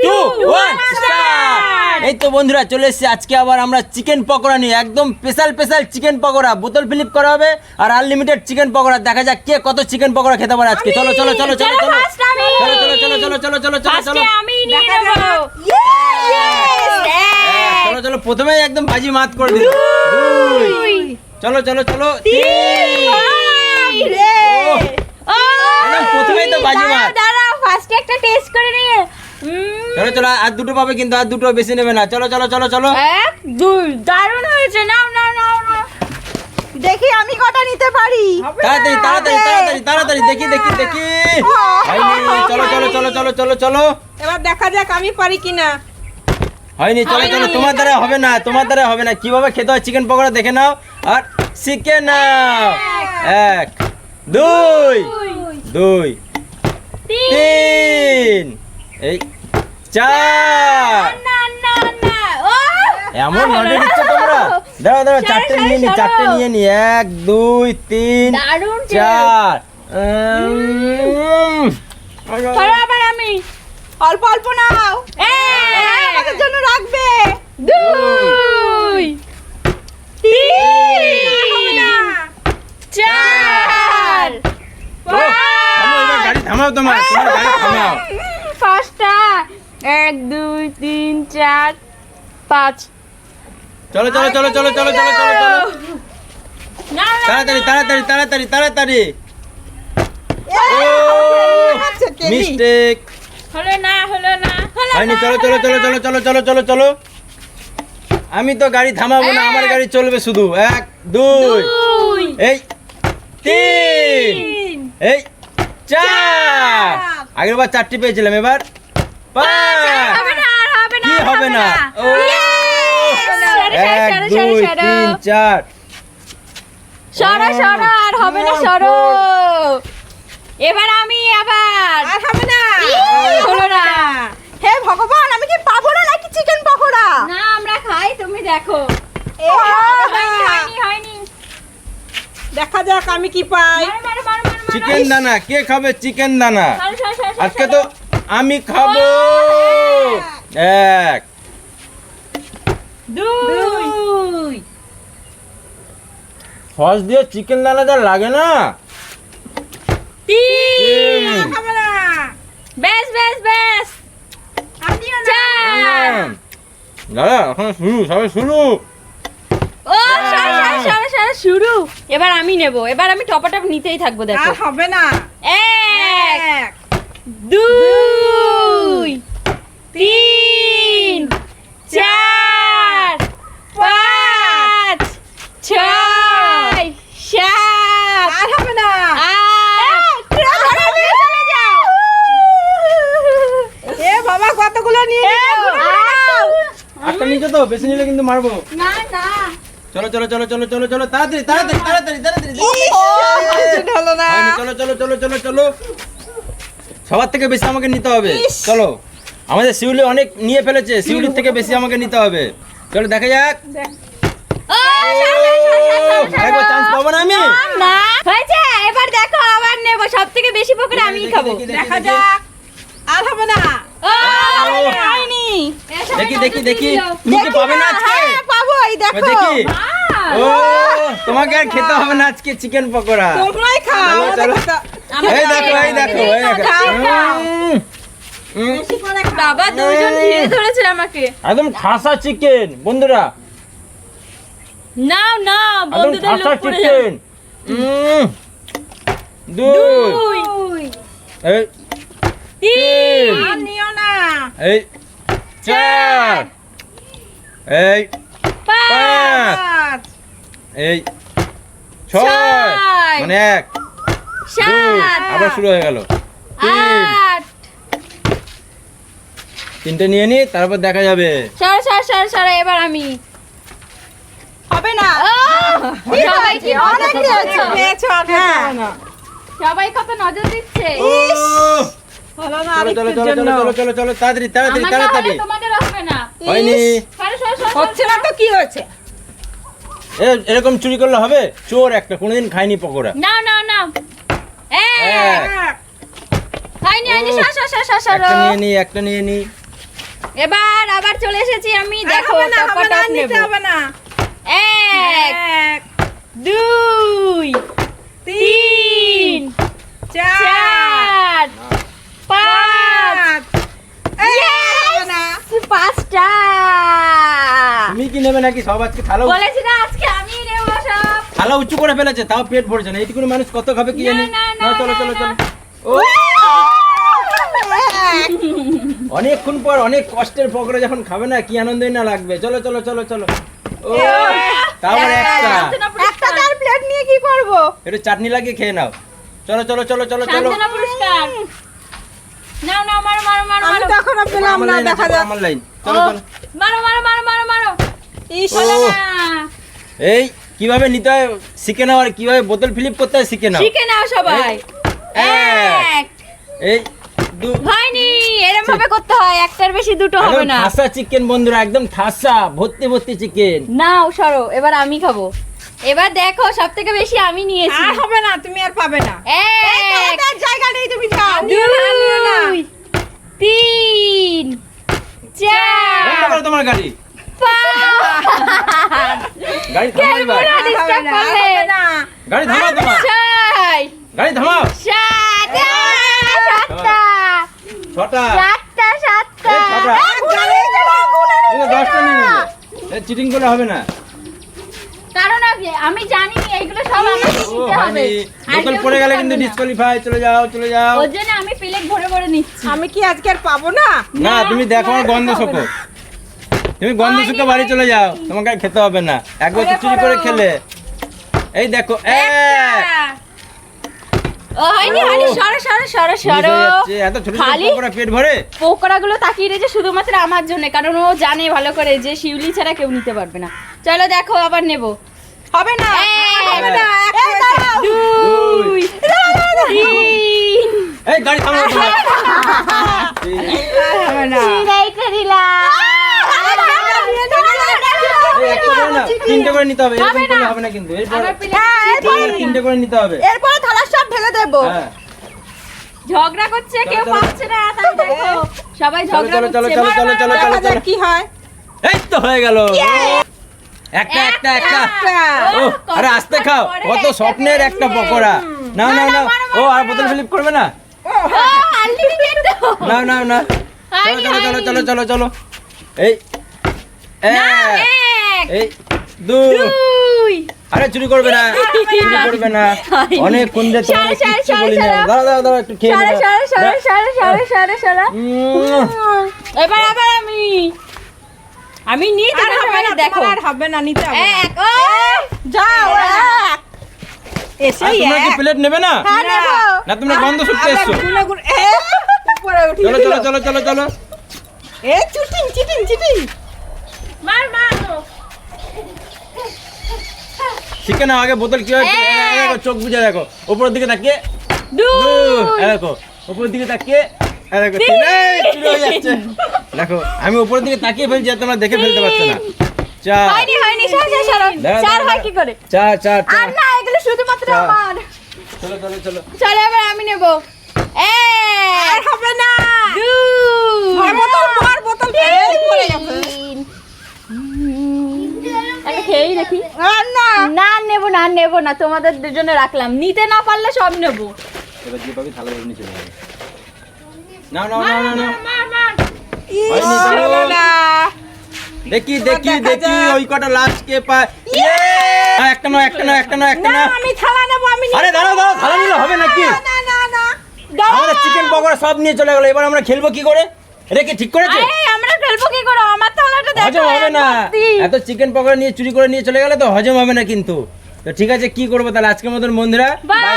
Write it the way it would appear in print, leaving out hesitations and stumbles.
2 1 start. এই তো বন্ধুরা চলে এসেছি আজকে আবার আমরা চিকেন পকোড়া নিয়ে, একদম স্পেশাল চিকেন পকোড়া। বোতল ফিলিপ করা হবে আর আনলিমিটেড চিকেন পকোড়া। দেখা যাক কে কত চিকেন পকোড়া খেতে পারে আজকে। চলো চলো চলো চলো চলো চলো চলো প্রথমে একদম বাজি মাত করে দিল। চলো চলো চলো প্রথমেই তো বাজি মাত। ফার্স্টে একটা টেস্ট করে নিয়ে চলো চলো আর দুটো পাবে কিন্তু, আর দুটো বেশি নেবে না। চলো চলো চলো চলো 1 2 দারুণ হয়েছে। নাও নাও নাও নাও দেখি আমি কটা নিতে পারি। তাড়াতাড়ি তাড়াতাড়ি তাড়াতাড়ি তাড়াতাড়ি দেখি দেখি দেখি। হয়নি, চলো চলো চলো চলো চলো চলো এবার দেখা যাক আমি পারি কিনা। হয়নি, চলো চলো তোমার দ্বারা হবে না, তোমার দ্বারা হবে না। কিভাবে খেতে হয় চিকেন পকোড়া দেখে নাও আর শিখে নাও। 1 2 2 3 এই 4। না না না ও এমন নড়ে দিচ্ছ তোমরা। দাঁড়াও দাঁড়াও চারটে নিয়ে নি, চারটে নিয়ে নি। 1 2 3 দারুণ 4। ধরো আবার আমি অল্প অল্প নাও, আমাদের জন্য রাখবে। 2 3 4 গাড়ি থামাও, তোমার গাড়ি থামাও। ফার্স্টটা 1 2 3 4 5 চলো চলো চলো চলো চলো চলো চলো চলো না না তাড়াতাড়ি তাড়াতাড়ি তাড়াতাড়ি তাড়াতাড়ি। মিস্টেক। হলো না হয়নি, চলো চলো চলো চলো চলো চলো চলো চলো। আমি তো গাড়ি থামাবো না, আমার গাড়ি চলবে শুধু। 1 2 2 এই 3 এই 4। আগের বার 4টি পেয়েছিলাম, এবার 5। হবে না আর হবে না কি হবে না? ও 1 2 3 4। সরো সরো আর হবে না, সরো। এবার আমি আবার আর হবে না, হলো না। হে ভগবান, আমি কি পাবো না নাকি চিকেন পকোড়া? না আমরা খাই, তুমি দেখো। হয়নি দেখা যাক আমি কি পাই। মারো চিকেন দানা কে খাবে? চিকেন দানা সরো আজকে তো আমি খাবো। 1 2 সস দিয়ে চিকেন দানা যা লাগে না। 3 হবে না, বেশ আমিও না। 4 দাদা এখন শুরু, সবে শুরু। ও সরো শুরু। এবার আমি নেব, এবার আমি টপাটপ নিতেই থাকবো। দেখো আর হবে না। 1 2 3 4 5 6 7 আর হবে না। 8 চলে যাও। এ বাবা, কতগুলো নিয়ে নিলো। একটা নিচে তো বেশি নিলে কিন্তু মারবো। না না চলো চলো চলো চলো চলো চলো তাড়াতাড়ি তাড়াতাড়ি তাড়াতাড়ি তাড়াতাড়ি। হলো না। হয়নি, চলো চলো চলো চলো চলো। সবার থেকে বেশি আমাকে নিতে হবে। চলো, আমাদের শিউলি অনেক নিয়ে ফেলেছে, শিউলির থেকে বেশি আমাকে নিতে হবে। চলো দেখা যাক। ও একবার চান্স পাবো না আমি? না হয়েছে। এবার দেখো আবার নেব, সবথেকে বেশি পকোড়া আমিই খাবো। দেখা যাক। আর হবে না। ও হয়নি। দেখি দেখি দেখি তুমি কি পাবে না আজকে? হ্যাঁ, পাবো, এই দেখো। দেখি। ও তোমাকে আর খেতে হবে না আজকে চিকেন পকোড়া। তোমরাই খাও। চলো, চলো। আমাকে এই দেখো এই দেখো এই দেখো। বেশি করে খাও। বাবা দুজন ধীরে ধরেছে আমাকে। একদম ঠাসা চিকেন বন্ধুরা, নাও নাও একদম বন্ধুদের ঠাসা লোক পড়ে যাবে। চিকেন। 2 এই 3 আর নিও না। এই 4 এই 5 পাঁচ। এই 6 মানে 1 2 আবার শুরু হয়ে গেল। 3 8 তিনটে নিয়ে নি, তারপর দেখা যাবে। সর এবার আমি। হবে না। সবাই কি অনেক নজর পেয়েছো, দিচ্ছে? পেয়েছো, আর খেতে হবে না। সবাই কত নজর দিচ্ছে। ইস, হলো না চলো চলো আরেকটুর চলো জন্য। চলো চলো চলো তাড়াতাড়ি তাড়াতাড়ি আমার না তাড়াতাড়ি। হলে তোমাদের হবে না। হয়নি। সর হচ্ছে না তো কি হয়েছে? এরকম চুরি করলে হবে? চোর একটা, কোনোদিন খাইনি পকোড়া। না এক। হয়নি ও। সর একটা নিয়ে নি, একটা নিয়ে নি। এবার আবার চলে এসেছি আমি, দেখো হবে না, হবে না, টপাটপ নেব। নিতে হবে না। 1 এক, 2 3 চার, 4 5 এই, হবে না। 5টা। তুমি কি নেবে নাকি সব আজকে থালা বলেছি না আজকে আমি নেব সব। থালা উঁচু করে ফেলেছে, তাও পেট ভরছে না। এইটুকুনি মানুষ কত খাবে কি না, জানি। না, না, নাও, চলো চলো না, চলো। না। ও অনেকক্ষণ পর অনেক কষ্টের পকোড়া যখন খাবে না কি আনন্দই না লাগবে। চলো চলো চলো চলো। ও তারপর একটা একটা তার প্লেট নিয়ে কি করব? একটু চাটনি লাগিয়ে খেয়ে নাও। চলো চলো চলো চলো চলো। শান্তনা পুরস্কার। নাও নাও, মারো মারো মারো আমি মারো। তো এখনো পেলাম আমার না, লাইন দেখা আছে, যাক। আমার লাইন। ও, চলো চলো। মারো মারো মারো মারো মারো। ইস, হলো ও। না। এই কিভাবে নিতে হয় শিখে নাও, আর কিভাবে বোতল ফিলিপ করতে হয় শিখে নাও। শিখে নাও সবাই। এক। 1 এই দু হয়নি, এরকম ভাবে করতে হয়, একটার বেশি দুটো হবে একদম না। ঠাসা চিকেন বন্ধুরা, একদম ঠাসা ভর্তি ভর্তি চিকেন। নাও সরো, এবার আমি খাবো। এবার দেখো সব থেকে বেশি আমি নিয়েছি। আর হবে না, তুমি আর পাবে না। 1 তোমাদের জায়গা নেই, তুমি যাও। 2 আনিও না। 3 বন্ধ 4 করো তোমার গাড়ি। 5 গাড়ি থামাও এবার। আর হবে disturb না, আর করলে। হবে না। গাড়ি থামাও তোমার। 6 গাড়ি থামাও। 7 7টা ছটা। 7টা এই ছটা। গাড়ি চালাও, গুনে নিয়ে এই 10টা নিয়ে নিলে। এই চিটিং করলে হবে না। কারণ আমি জানি এইগুলো সব আমাকে ও নিতে হবে। হয়নি। আর বোতল কেউ পড়ে গেলে নিতে কিন্তু পারবে না। ডিসকোয়ালিফাই। চলে যাও চলে যাও। ওর জন্য আমি প্লেট ভরে ভরে নিচ্ছি। আমি কি আজকে আর পাবো না? না তুমি দেখো আমার গন্ধ শোকো। তুমি গন্ধ শুকে বাড়ি চলে যাও, তোমাকে আর খেতে হবে না। এক বছর চুরি করে খেলে। এই দেখো ও হয়নি হয়নি, সরো সরো সরো সরো। এত ছোট ছোট খালি পকোড়া পেট ভরে। পকোড়াগুলো তাকিয়ে রয়েছে শুধুমাত্র আমার জন্য, কারণ ও জানে ভালো করে যে শিউলি ছাড়া কেউ নিতে পারবে না। চলো দেখো আবার নেব। হবে না, এক, হবে না, এক এই হয়েছে। দাঁড়াও। 2 3 এই গাড়ি থামাও তোমার। হবে না। চিরাইতে দিলাম। এই একটা করে না, তিনটে করে নিতে হবে। এরকম হবে করলে না। হবে না কিন্তু। এরপর আমার প্লেট তিনটে করে নিতে হবে। এরপরে থালার সব ঢেলে দেবো। হ্যাঁ। ঝগড়া করছে, কেউ চলো। পাচ্ছে না, তাই দেখো সবাই চলো, ঝগড়া চলো, চলো, করছে। চলো, মার, চলো, মার, চলো, মার। দেখা যাক কি হয়। এই তো হয়ে গেল। একটা একটা একটা। ও আরে আস্তে খাও, কত স্বপ্নের একটা পকোড়া। নাও নাও নাও। ও আর বোতল ফিলিপ করবে না। ও, unlimited তো। নাও নাও নাও। হয়নি, চলো চলো হয়নি। চলো চলো চলো। এই নাও, এক। 1 এই দুই। 2 আরে চুরি করবে না, চুরি করবে না। অনেক কোন যে তোমাকে কিচ্ছু বলি না। দাঁড়াও দাঁড়াও দাঁড়াও একটু খেয়ে সরে নিও। সরে সরে সরে সরে সরে সরে। এবার আবার আমি নিয়ে আর তোমার হবে না, দেখো। তোমার আর হবে না, নিতে হবে না। 1 ও যাও, এক। আর এসেই তোমরা কি এক। প্লেট নেবে না? হ্যাঁ, নেবো। না তোমরা গন্ধ শুকতে আবার এসছো। গুনে গুনে, উপরে উঠিয়ে চলো দিল। চলো চলো চলো চলো। এ, চিটিং, চিটিং, চিটিং। মার মার। শিখে নাও আগে বোতল কিভাবে দেখো, চোখ বুঝে দেখো। উপরের দিকে তাকিয়ে 2 দেখো, উপরের দিকে তাকিয়ে দেখো। এই, চুরি হয়ে যাচ্ছে। দেখো আমি উপরের দিকে তাকিয়ে ফেলছি আর তোমরা দেখে ফেলতে পারছো না। চার হয়নি হয়নি, সর সর সর। দাঁড়াও, 4 দাঁড়াও, হয় কি করে? চার চার আর চার। না, এগুলো শুধুমাত্র চার। আমার। চলো চলো চলো। চলো এবার আমি নেব। আর 1 হবে না। 2 ভর বোতল, ভর বোতল, এই পড়ে গেছে। একটা খেয়েই দেখি। আর না। না নেব না, নেব না, তোমাদের দুজনে রাখলাম। নিতে না পারলে সব নেব। এবার যে পাবি থালা ধরে নিয়ে চলে যাবে। নাও নাও নাও নাও নাও। মার মার। ইস, হয়নি, চলো। হলো না। দেখি এবার দেখি দেখা দেখি যাক। ওই কটা লাস্ট কে পায়। একটা নাও একটা নাও একটা নাও একটা না, নাও। আমি থালা নেবো, আমি নিতে আরে দাঁড়াও দাঁড়াও, থালা নিলে হবে নাকি? না, না, না, না। দাও। আমাদের চিকেন পকোড়া সব নিয়ে চলে গেল। এবার আমরা খেলবো কি করে? এটা কি ঠিক করেছে? আরে আমরা খেলবো কি করে? আমার থালাটা দেখো। হজম হবে না। ভর্তি। এত চিকেন পকোড়া নিয়ে চুরি করে নিয়ে চলে গেলে তো হজম হবে না কিন্তু। তো ঠিক আছে কি করবো তাহলে আজকের মতন বন্ধুরা? বাই।